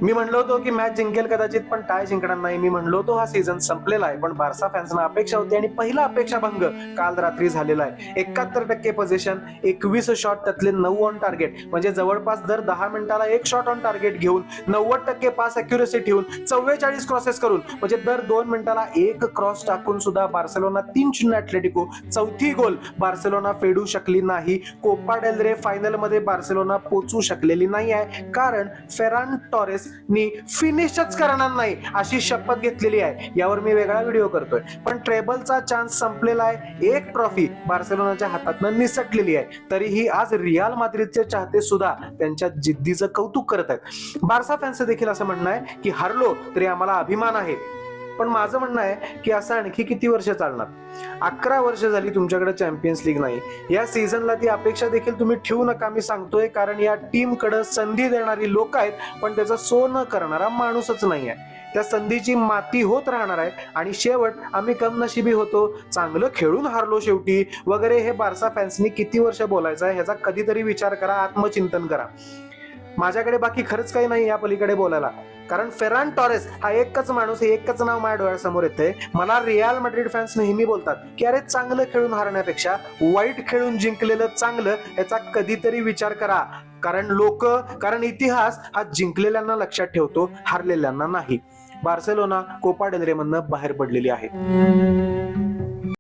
मी म्हणलो होतो की मॅच जिंकेल कदाचित, पण टाय जिंकणार नाही. मी म्हणलो होतो हा सीझन संपलेला आहे, पण बार्सा फॅन्सना अपेक्षा होती आणि पहिला अपेक्षा भंग काल रात्री झालेला आहे. 71% पोझिशन, 21 शॉट, त्यातले 9 ऑन टार्गेट, म्हणजे जवळपास दर 10 मिनिटाला एक शॉट ऑन टार्गेट घेऊन, 90% पास अॅक्युरेसी ठेवून, 44 क्रॉसेस करून, म्हणजे दर 2 मिनिटाला एक क्रॉस टाकून सुद्धा बार्सेलोना 3-0 ॲटलेटिको. चौथी गोल बार्सेलोना फेडू शकली नाही. कोपा डेल रे फायनल मध्ये बार्सेलोना पोहोचू शकलेली नाही आहे, कारण फेरान टॉरेसनी फिनिशच करणार नाही अशी शपथ घेतलेली आहे. यावर मी वेगळा व्हिडिओ करतोय. पण ट्रेबलचा चान्स संपलेला आहे. एक ट्रॉफी बार्सेलोनाच्या हातातनं निसटलेली आहे. तरीही आज रियाल माद्रिदचे चाहते सुद्धा त्यांच्या जिद्दीचं कौतुक करत आहेत. बार्सा फॅन्सचं देखील असं म्हणणं आहे की हरलो तरी आम्हाला अभिमान आहे. पण माझं म्हणणं आहे की असं आणखी किती वर्ष चालणार? 11 वर्ष झाली तुमच्याकडे चॅम्पियन्स लीग नाही. या सीझनला ती अपेक्षा देखील तुम्ही ठेवू नका. मी सांगतोय कारण या टीमकडे संधी देणारी लोक आहेत, पण त्याचं सोनं करणारा माणूसच नाही आहे. त्या संधीची माती होत राहणार आहे आणि शेवट आम्ही कमनशिबी होतो, चांगलं खेळून हारलो शेवटी वगैरे हे बार्सा फॅन्सनी किती वर्ष बोलायचं आहे ह्याचा कधीतरी विचार करा, आत्मचिंतन करा. माझ्याकडे बाकी खरंच काही नाही या पलीकडे बोलायला, कारण फेरान टॉरेस हा एकच माणूस, एकच नाव माझ्या डोळ्यासमोर येते. मला रियाल माड्रिड फॅन्स नेहमी बोलतात की अरे चांगलं खेळून हारण्यापेक्षा वाईट खेळून जिंकलेलं चांगलं, याचा कधीतरी विचार करा. कारण इतिहास हा जिंकलेल्यांना लक्षात ठेवतो, हारलेल्यांना नाही. बार्सेलोना कोपा डेल रे मधनं बाहेर पडलेली आहे.